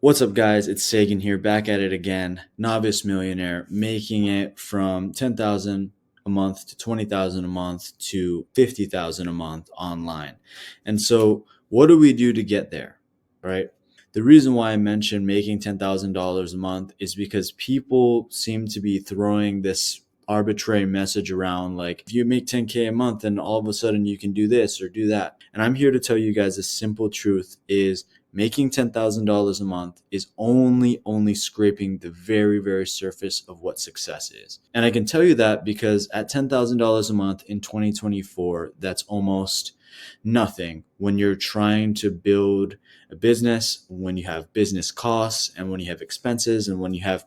What's up, guys? It's Sagan here, back at it again. Novice millionaire, making it from 10,000 a month to 20,000 a month to 50,000 a month online. And so, what do we do to get there, right? The reason why I mentioned making $10,000 a month is because people seem to be throwing this arbitrary message around like, if you make 10K a month, then all of a sudden you can do this or do that. And I'm here to tell you guys the simple truth is making $10,000 a month is only scraping the very surface of what success is. And I can tell you that because at $10,000 a month in 2024, that's almost nothing when you're trying to build a business, when you have business costs and when you have expenses and when you have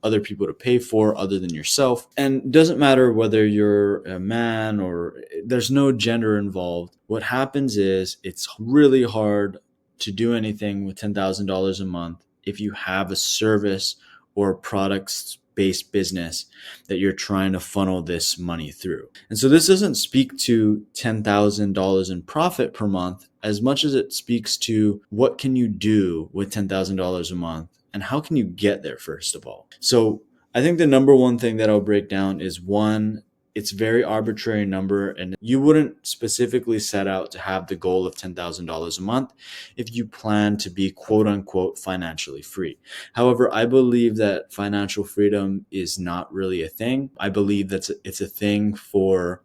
other people to pay for other than yourself. And it doesn't matter whether you're a man or there's no gender involved. What happens is it's really hard to do anything with $10,000 a month if you have a service or products based business that you're trying to funnel this money through. And so this doesn't speak to $10,000 in profit per month as much as it speaks to what can you do with $10,000 a month and how can you get there, first of all. So I think the number one thing that I'll break down is one, it's a very arbitrary number, and you wouldn't specifically set out to have the goal of $10,000 a month if you plan to be quote unquote financially free. However, I believe that financial freedom is not really a thing. I believe that it's a thing for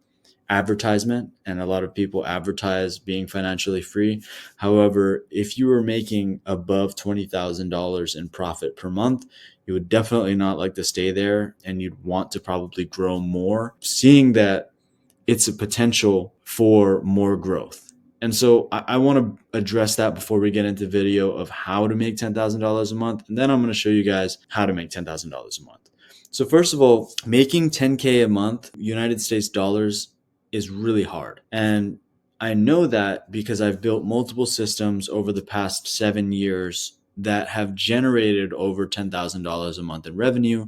advertisement, and a lot of people advertise being financially free. However, if you were making above $20,000 in profit per month, you would definitely not like to stay there and you'd want to probably grow more, seeing that it's a potential for more growth. And so I want to address that before we get into the video of how to make $10,000 a month. And then I'm going to show you guys how to make $10,000 a month. So first of all, making 10K a month, United States dollars, is really hard. And I know that because I've built multiple systems over the past 7 years that have generated over $10,000 a month in revenue,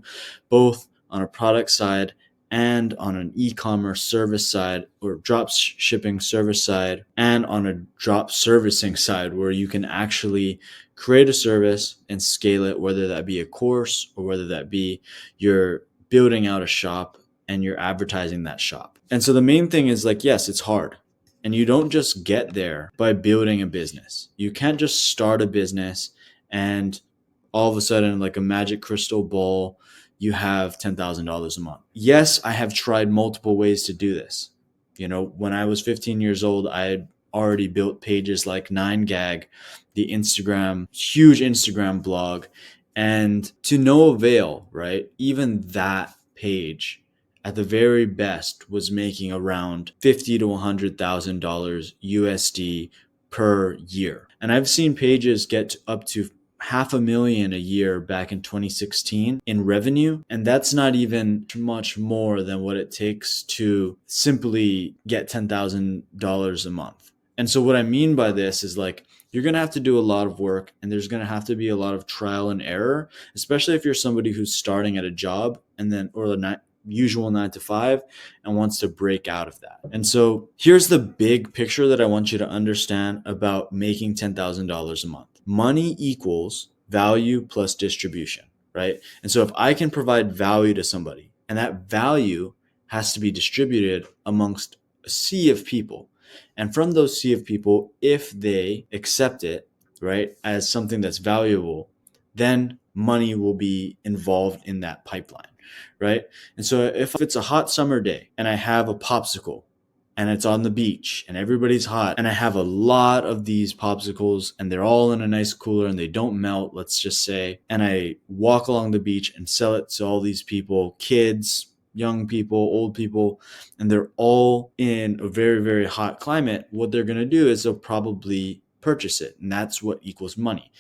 both on a product side and on an e-commerce service side or drop shipping service side and on a drop servicing side where you can actually create a service and scale it, whether that be a course or whether that be you're building out a shop and you're advertising that shop. And so the main thing is like, yes, it's hard. And you don't just get there by building a business. You can't just start a business and all of a sudden, like a magic crystal ball, you have $10,000 a month. Yes, I have tried multiple ways to do this. You know, when I was 15 years old, I had already built pages like 9gag, the huge Instagram blog, and to no avail, right? Even that page at the very best was making around $50,000 to $100,000 USD per year. And I've seen pages get up to $500,000 a year back in 2016 in revenue. And that's not even much more than what it takes to simply get $10,000 a month. And so what I mean by this is like, you're going to have to do a lot of work and there's going to have to be a lot of trial and error, especially if you're somebody who's starting at a job and then, or the usual 9 to 5 and wants to break out of that. And so here's the big picture that I want you to understand about making $10,000 a month. Money equals value plus distribution, right? And so if I can provide value to somebody and that value has to be distributed amongst a sea of people, and from those sea of people, if they accept it, right, as something that's valuable, then money will be involved in that pipeline, right? And so if it's a hot summer day and I have a popsicle and it's on the beach and everybody's hot and I have a lot of these popsicles and they're all in a nice cooler and they don't melt, let's just say, and I walk along the beach and sell it to all these people, kids, young people, old people, and they're all in a very hot climate, what they're going to do is they'll probably purchase it. And that's what equals money.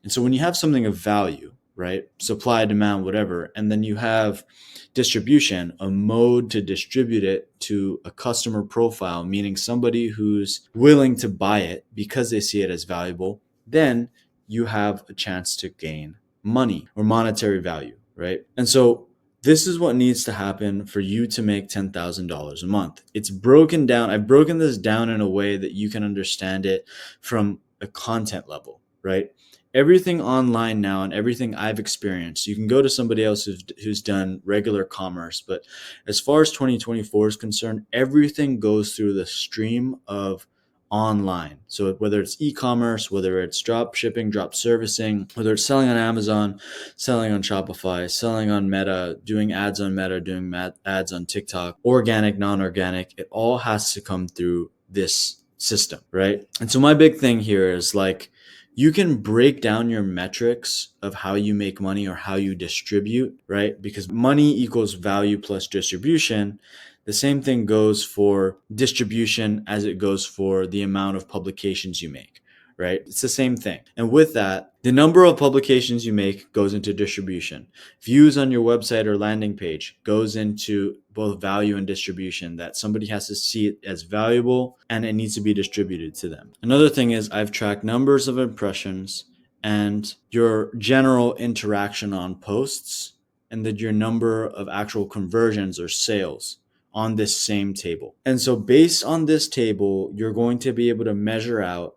And so when you have something of value, right? Supply, demand, whatever. And then you have distribution, a mode to distribute it to a customer profile, meaning somebody who's willing to buy it because they see it as valuable. Then you have a chance to gain money or monetary value, right? And so this is what needs to happen for you to make $10,000 a month. It's broken down. I've broken this down in a way that you can understand it from a content level, right? everything online now and everything I've experienced, you can go to somebody else who's done regular commerce, but as far as 2024 is concerned, everything goes through the stream of online. So whether it's e-commerce, whether it's drop shipping, drop servicing, whether it's selling on Amazon, selling on Shopify, selling on Meta, doing ads on Meta, doing ads on TikTok, organic, non-organic, it all has to come through this system, right? And so my big thing here is like, you can break down your metrics of how you make money or how you distribute, right? Because money equals value plus distribution. The same thing goes for distribution as it goes for the amount of publications you make, right? It's the same thing. And with that, the number of publications you make goes into distribution. Views on your website or landing page goes into both value and distribution, that somebody has to see it as valuable and it needs to be distributed to them. Another thing is I've tracked numbers of impressions and your general interaction on posts, and then your number of actual conversions or sales on this same table. And so based on this table, you're going to be able to measure out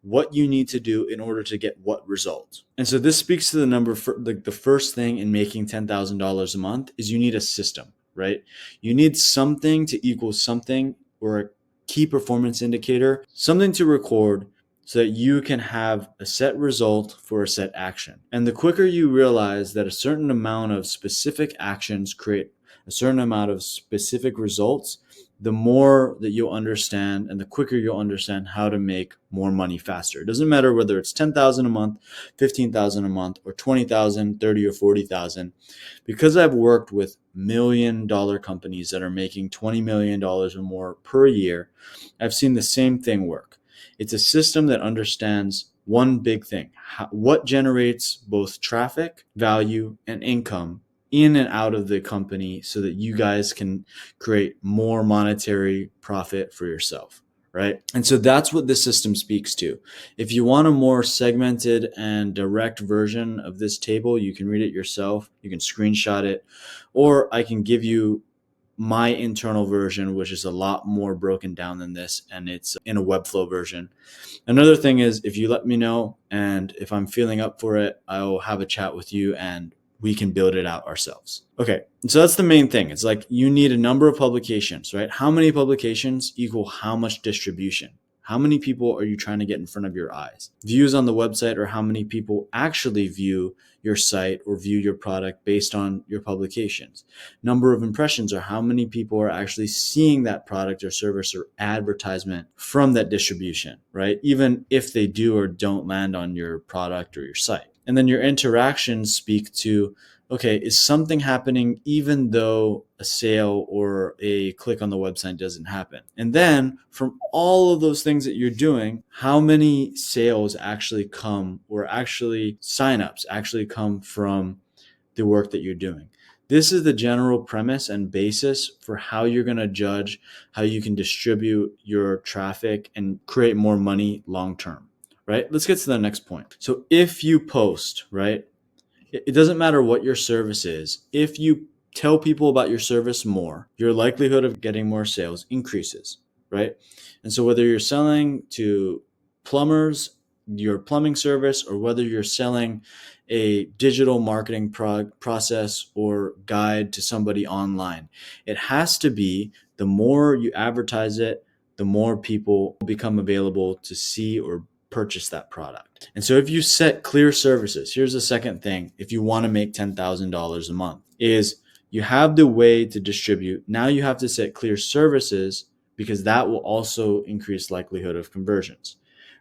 what you need to do in order to get what result. And so this speaks to the number for the first thing in making $10,000 a month is you need a system, right? You need something to equal something, or a key performance indicator, something to record so that you can have a set result for a set action. And the quicker you realize that a certain amount of specific actions create a certain amount of specific results, the more that you'll understand and the quicker you'll understand how to make more money faster. It doesn't matter whether it's 10,000 a month, 15,000 a month, or 20,000, 30 or 40,000. Because I've worked with $1 million companies that are making $20 million or more per year, I've seen the same thing work. It's a system that understands one big thing: what generates both traffic, value, and income in and out of the company so that you guys can create more monetary profit for yourself, right? And so that's what this system speaks to. If you want a more segmented and direct version of this table, you can read it yourself, you can screenshot it, or I can give you my internal version, which is a lot more broken down than this, and it's in a Webflow version. Another thing is, if you let me know and if I'm feeling up for it, I'll have a chat with you and we can build it out ourselves. Okay, so that's the main thing. It's like you need a number of publications, right? How many publications equal how much distribution? How many people are you trying to get in front of your eyes? Views on the website, or how many people actually view your site or view your product based on your publications. Number of impressions, or how many people are actually seeing that product or service or advertisement from that distribution, right? Even if they do or don't land on your product or your site. And then your interactions speak to, okay, is something happening even though a sale or a click on the website doesn't happen? And then from all of those things that you're doing, how many sales actually come, or actually signups actually come from the work that you're doing? This is the general premise and basis for how you're going to judge how you can distribute your traffic and create more money long term. Right? Let's get to the next point. So if you post, right, it doesn't matter what your service is. If you tell people about your service more, your likelihood of getting more sales increases, right? And so whether you're selling to plumbers, your plumbing service, or whether you're selling a digital marketing process or guide to somebody online, it has to be, the more you advertise it, the more people become available to see or purchase that product. And so if you set clear services, here's the second thing. If you want to make $10,000 a month, is you have the way to distribute. Now you have to set clear services, because that will also increase likelihood of conversions,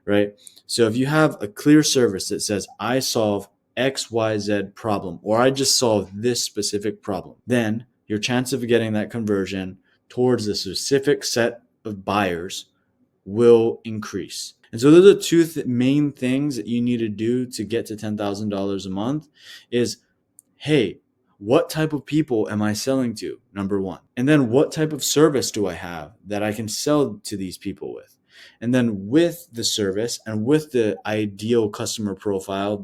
right? So if you have a clear service that says, I solve XYZ problem, or I just solve this specific problem, then your chance of getting that conversion towards a specific set of buyers will increase. And so those are two main things that you need to do to get to $10,000 a month is, hey, what type of people am I selling to? Number one. And then what type of service do I have that I can sell to these people with? And then with the service and with the ideal customer profile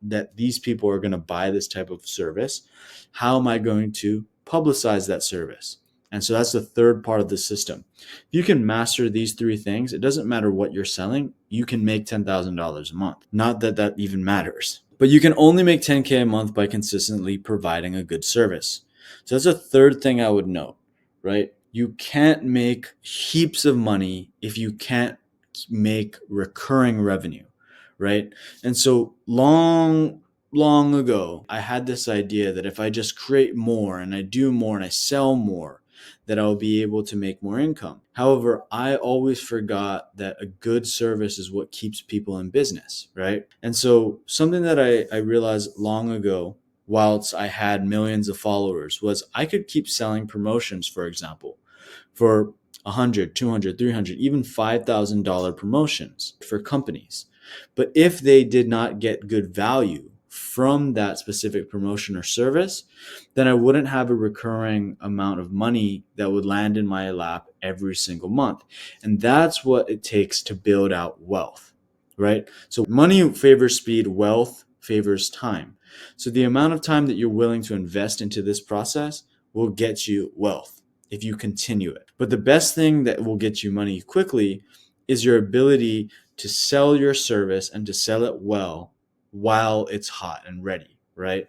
that these people are going to buy this type of service, how am I going to publicize that service? And so that's the third part of the system. If you can master these three things, it doesn't matter what you're selling, you can make $10,000 a month. Not that that even matters. But you can only make 10K a month by consistently providing a good service. So that's a third thing I would note, right? You can't make heaps of money if you can't make recurring revenue, right? And so long ago, I had this idea that if I just create more and I do more and I sell more, that I'll be able to make more income. However, I always forgot that a good service is what keeps people in business, right? And so something that I realized long ago, whilst I had millions of followers, was I could keep selling promotions, for example, for 100, 200, 300, even $5,000 promotions for companies. But if they did not get good value from that specific promotion or service, then I wouldn't have a recurring amount of money that would land in my lap every single month. And that's what it takes to build out wealth, right? So money favors speed, wealth favors time. So the amount of time that you're willing to invest into this process will get you wealth if you continue it. But the best thing that will get you money quickly is your ability to sell your service and to sell it well while it's hot and ready, right?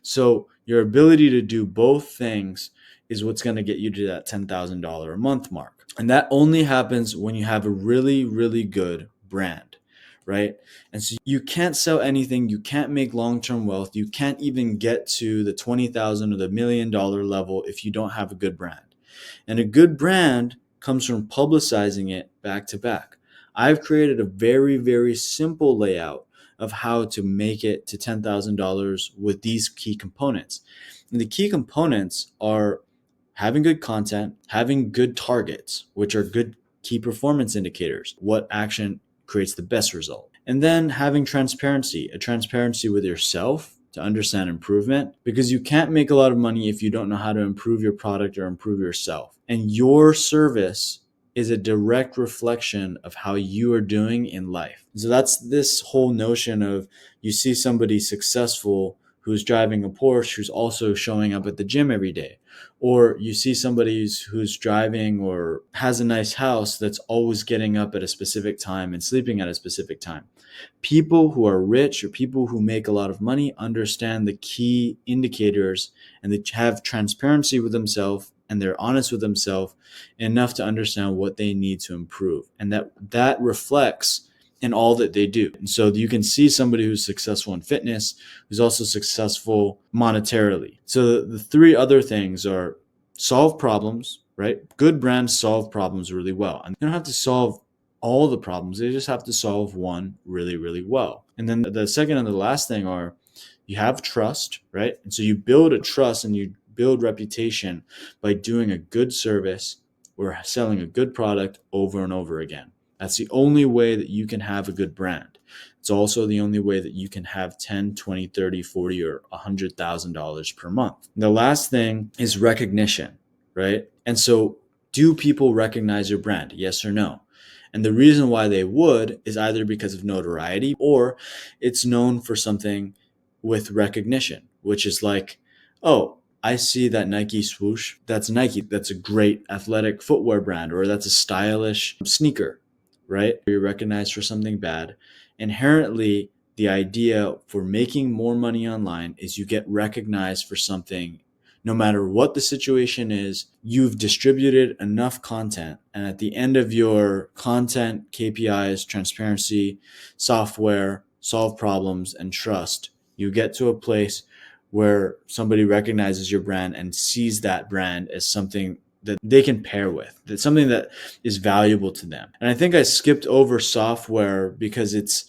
So your ability to do both things is what's going to get you to that $10,000 a month mark. And that only happens when you have a really, really good brand, right? And so you can't sell anything. You can't make long-term wealth. You can't even get to the 20,000 or the $1 million level if you don't have a good brand. And a good brand comes from publicizing it back to back. I've created a very, very simple layout of how to make it to $10,000 with these key components. And the key components are having good content, having good targets, which are good key performance indicators. What action creates the best result? And then having transparency, a transparency with yourself to understand improvement, because you can't make a lot of money if you don't know how to improve your product or improve yourself. And your service is a direct reflection of how you are doing in life. So that's this whole notion of you see somebody successful who's driving a Porsche who's also showing up at the gym every day. Or you see somebody who's driving or has a nice house that's always getting up at a specific time and sleeping at a specific time. People who are rich or people who make a lot of money understand the key indicators and they have transparency with themselves and they're honest with themselves enough to understand what they need to improve. And that reflects in all that they do. And so you can see somebody who's successful in fitness, who's also successful monetarily. So the three other things are solve problems, right? Good brands solve problems really well. And they don't have to solve all the problems. They just have to solve one really, really well. And then the second and the last thing are you have trust, right? And so you build a trust and you build reputation by doing a good service or selling a good product over and over again. That's the only way that you can have a good brand. It's also the only way that you can have 10, 20, 30, 40, or $100,000 per month. And the last thing is recognition, right? And so do people recognize your brand? Yes or no? And the reason why they would is either because of notoriety or it's known for something with recognition, which is like, oh, I see that Nike swoosh. That's Nike. That's a great athletic footwear brand, or that's a stylish sneaker, right? You're recognized for something bad. Inherently, the idea for making more money online is you get recognized for something. No matter what the situation is, you've distributed enough content. And at the end of your content, KPIs, transparency, software, solve problems, and trust, you get to a place where somebody recognizes your brand and sees that brand as something that they can pair with, that's something that is valuable to them. And I think I skipped over software because it's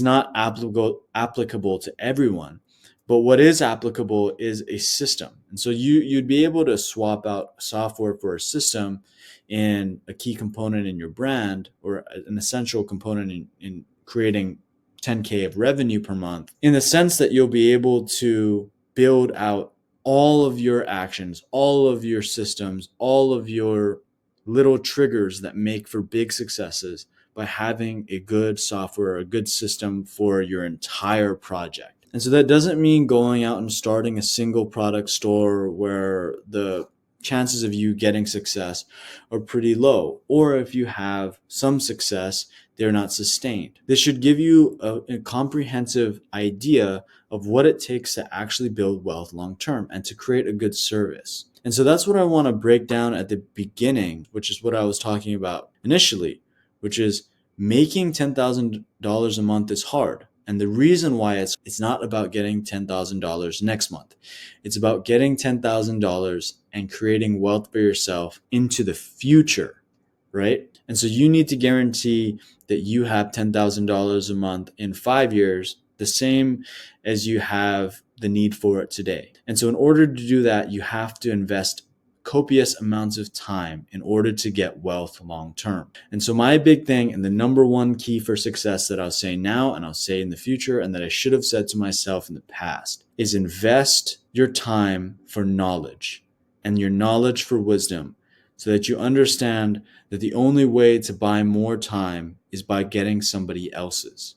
not applicable to everyone. But what is applicable is a system. And so you'd be able to swap out software for a system in a key component in your brand or an essential component in creating 10K of revenue per month, in the sense that you'll be able to build out all of your actions, all of your systems, all of your little triggers that make for big successes by having a good software, a good system for your entire project. And so that doesn't mean going out and starting a single product store where the chances of you getting success are pretty low. Or if you have some success, they're not sustained. This should give you a comprehensive idea of what it takes to actually build wealth long term and to create a good service. And so that's what I want to break down at the beginning, which is what I was talking about initially, which is making $10,000 a month is hard. And the reason why it's not about getting $10,000 next month. It's about getting $10,000 and creating wealth for yourself into the future, right? And so you need to guarantee that you have $10,000 a month in 5 years, the same as you have the need for it today. And so in order to do that, you have to invest copious amounts of time in order to get wealth long term. And so my big thing and the number one key for success that I'll say now and I'll say in the future and that I should have said to myself in the past is invest your time for knowledge and your knowledge for wisdom so that you understand that the only way to buy more time is by getting somebody else's,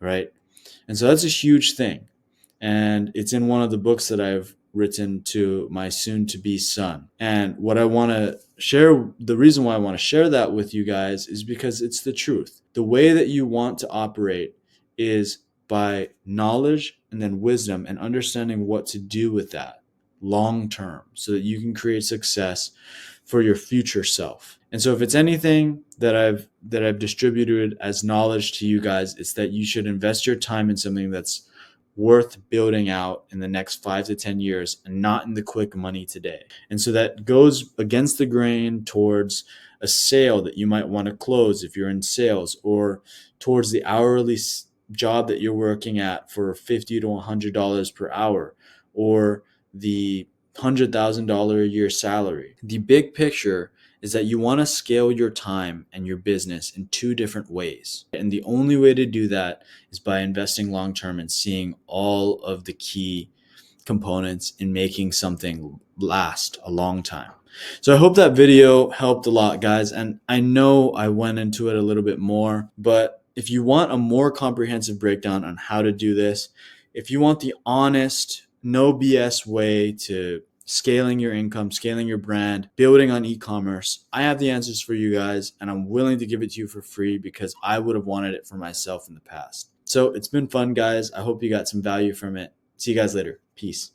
right? And so that's a huge thing. And it's in one of the books that I've written to my soon to be son. And what I want to share, the reason why I want to share that with you guys is because it's the truth. The way that you want to operate is by knowledge and then wisdom and understanding what to do with that long term so that you can create success for your future self. And so if it's anything that I've distributed as knowledge to you guys, it's that you should invest your time in something that's worth building out in the next 5 to 10 years and not in the quick money today. And so that goes against the grain towards a sale that you might want to close if you're in sales, or towards the hourly job that you're working at for $50 to $100 per hour, or the $100,000 a year salary. The big picture is that you want to scale your time and your business in two different ways. And the only way to do that is by investing long term and seeing all of the key components in making something last a long time. So I hope that video helped a lot, guys. And I know I went into it a little bit more, but if you want a more comprehensive breakdown on how to do this, if you want the honest, no BS way to scaling your income, scaling your brand, building on e-commerce, I have the answers for you guys, and I'm willing to give it to you for free because I would have wanted it for myself in the past. So it's been fun, guys. I hope you got some value from it. See you guys later. Peace.